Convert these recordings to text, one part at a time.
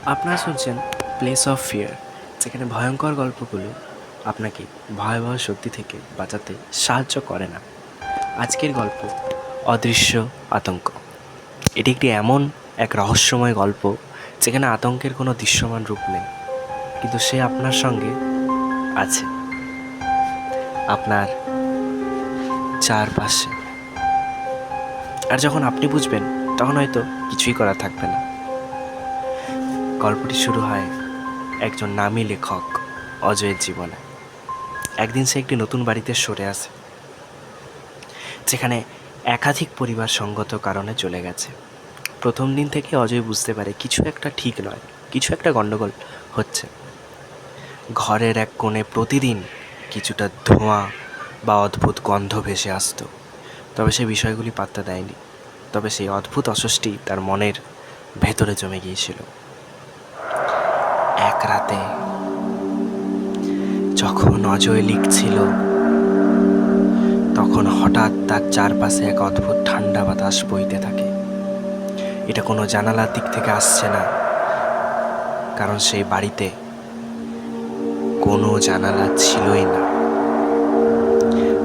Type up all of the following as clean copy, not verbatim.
আপনারা শুনছেন place of fear, যেখানে ভয়ঙ্কর গল্পগুলো আপনাকে ভয়াবহ সত্যি থেকে বাঁচাতে সাহায্য করে না। আজকের গল্প অদৃশ্য আতঙ্ক। এটি একটি এমন এক রহস্যময় গল্প যেখানে আতঙ্কের কোনো দৃশ্যমান রূপ নেই, কিন্তু সে আপনার সঙ্গে আছে, আপনার চারপাশে। আর যখন আপনি বুঝবেন, তখন হয়তো কিছুই করা থাকবে না। গল্পটি শুরু হয় একজন নামী লেখক অজয়ের জীবনে। একদিন সে একটি নতুন বাড়িতে সরে আসে, যেখানে একাধিক পরিবার সঙ্গত কারণে চলে গেছে। প্রথম দিন থেকে অজয় বুঝতে পারে কিছু একটা ঠিক নয়, কিছু একটা গণ্ডগোল হচ্ছে। ঘরের এক কোণে প্রতিদিন কিছুটা ধোঁয়া বা অদ্ভুত গন্ধ ভেসে আসতো, তবে সে বিষয়গুলি পাত্তা দেয়নি। তবে সেই অদ্ভুত অস্বস্তি তার মনের ভেতরে জমে গিয়েছিল। এক রাতে যখন অজয় লিখছিল, তখন হঠাৎ তার চারপাশে এক অদ্ভুত ঠান্ডা বাতাস বইতে থাকে। এটা কোনো জানালার দিক থেকে আসছে না, কারণ সেই বাড়িতে কোনো জানালা ছিলই না।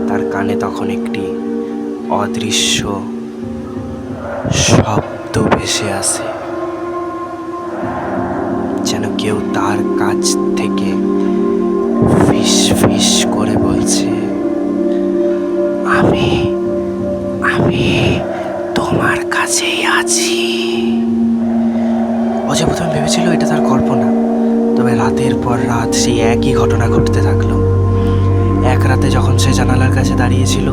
তার কানে তখন একটি অদৃশ্য শব্দ ভেসে আসে, যেন কেউ তার কাছ থেকে ফিস ফিস করে বলছে, আমি আমি তোমার কাছেই আছি। অজয় প্রথমে ভেবেছিল এটা তার কল্পনা, তবে রাতের পর রাত সেই একই ঘটনা ঘটতে থাকলো। এক রাতে যখন সে জানালার কাছে দাঁড়িয়েছিল,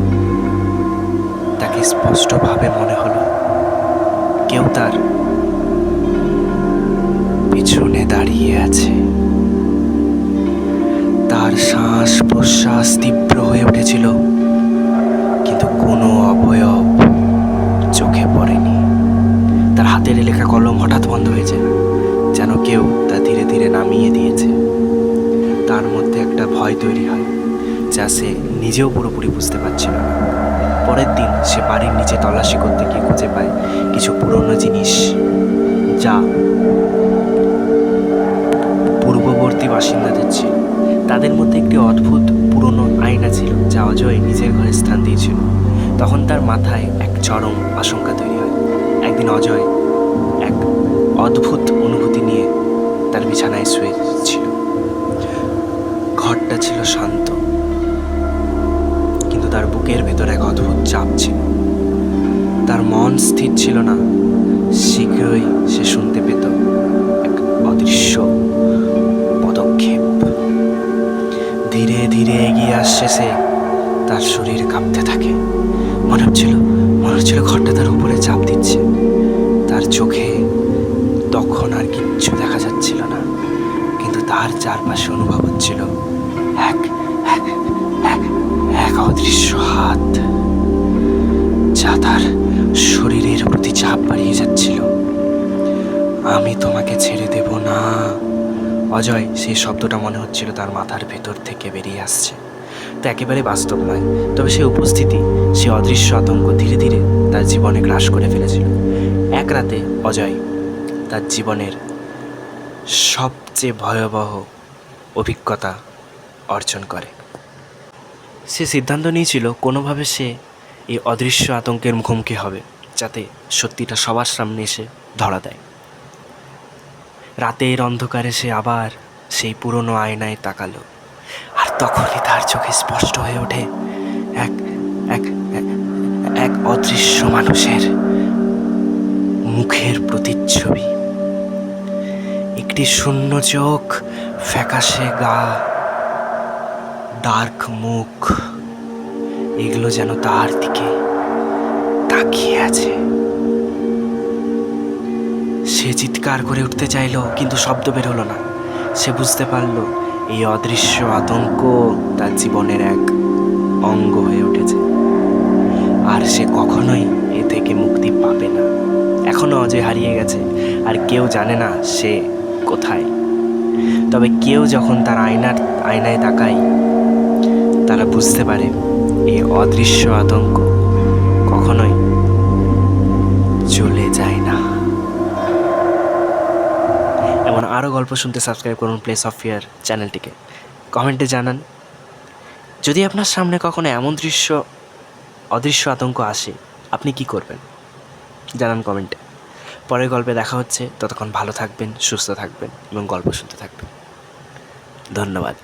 তাকে স্পষ্টভাবে মনে হলো কেউ তার পিছনে দাঁড়িয়ে আছে। তার শ্বাস প্রশ্বাস তীব্র হয়ে উঠেছিল, কিন্তু কোনো অবয়ব চোখে পড়েনি। তার হাতের লেখা কলম হঠাৎ বন্ধ হয়েছে, যেন কেউ তা ধীরে ধীরে নামিয়ে দিয়েছে। তার মধ্যে একটা ভয় তৈরি হয়, যা সে নিজেও পুরোপুরি বুঝতে পারছিল না। পরের দিন সে বাড়ির নিচে তল্লাশি করতে গিয়ে খুঁজে পায় কিছু পুরনো জিনিস, যা পূর্ববর্তী বাসিন্দাদের ছিল। তাদের মধ্যে একটি অদ্ভুত পুরনো আয়না ছিল, যা অজয় নিজের ঘরে স্থান দিয়েছিল। তখন তার মাথায় এক চরম আশঙ্কা তৈরি হয়। একদিন অজয় এক অদ্ভুত অনুভূতি নিয়ে তার বিছানায় শুয়েছিল। ঘরটা ছিল শান্ত, কিন্তু তার বুকের ভেতর এক অদ্ভুত চাপ ছিল। তার মন স্থির ছিল না। শীঘ্রই সে শুনতে পেত এক অদৃশ্য পদক্ষেপ। ধীরে ধীরে এগিয়ে আসছে সে। তার শরীর কাঁপতে থাকে। মনে হচ্ছিল ঘরটা তার উপরে চাপ দিচ্ছে। তার চোখে তখন আর কিচ্ছু দেখা যাচ্ছিল না, কিন্তু তার চারপাশে অনুভব হচ্ছিল এক এক এক এক অদৃশ্য হাত, যা তার শরীরের প্রতি চাপ বাড়িয়ে যাচ্ছিল। আমি তোমাকে ছেড়ে দেব না। অজয় সেই শব্দটা মনে হচ্ছিল তার মাথার ভেতর থেকে বেরিয়ে আসছে। তা একেবারে বাস্তব নয়, তবে সে উপস্থিতি, সে অদৃশ্য আতঙ্ক ধীরে ধীরে তার জীবনে গ্রাস করে ফেলেছিল। এক রাতে অজয় তার জীবনের সবচেয়ে ভয়াবহ অভিজ্ঞতা অর্জন করে। সে সিদ্ধান্ত নিয়েছিল কোনোভাবে সে এই অদৃশ্য আতঙ্কের মুখোমুখি হবে, যাতে সত্যিটা সবার সামনে এসে ধরা দেয়। রাতের অন্ধকারে সে আবার সেই পুরনো আয়নায় তাকালো, আর তখনই তার চোখে স্পষ্ট হয়ে ওঠে এক এক এক অদৃশ্য মানুষের মুখের প্রতিচ্ছবি। একটি শূন্য চোখ, ফ্যাকাশে গা, ডার্ক মুখ, এগুলো যেন তার দিকে তাকিয়ে আছে। সে চিৎকার করে উঠতে চাইল, কিন্তু শব্দ বের হলো না। সে বুঝতে পারল এই অদৃশ্য আতঙ্ক তার জীবনের এক অঙ্গ হয়ে উঠেছে, আর সে কখনোই এ থেকে মুক্তি পাবে না। এখনো অজয় হারিয়ে গেছে, আর কেউ জানে না সে কোথায়। তবে কেউ যখন তার আয়নায় তাকায়, তারা বুঝতে পারে এই অদৃশ্য আতঙ্ক কখনোই চলে যায় না। এমন আরও গল্প শুনতে সাবস্ক্রাইব করুন প্লেস অফ ফিয়ার চ্যানেলটিকে। কমেন্টে জানান যদি আপনার সামনে কখনো এমন অদৃশ্য আতঙ্ক আসে আপনি কি করবেন, জানান কমেন্টে। পরের গল্পে দেখা হচ্ছে, ততক্ষণ ভালো থাকবেন, সুস্থ থাকবেন এবং গল্প শুনতে থাকবেন। ধন্যবাদ।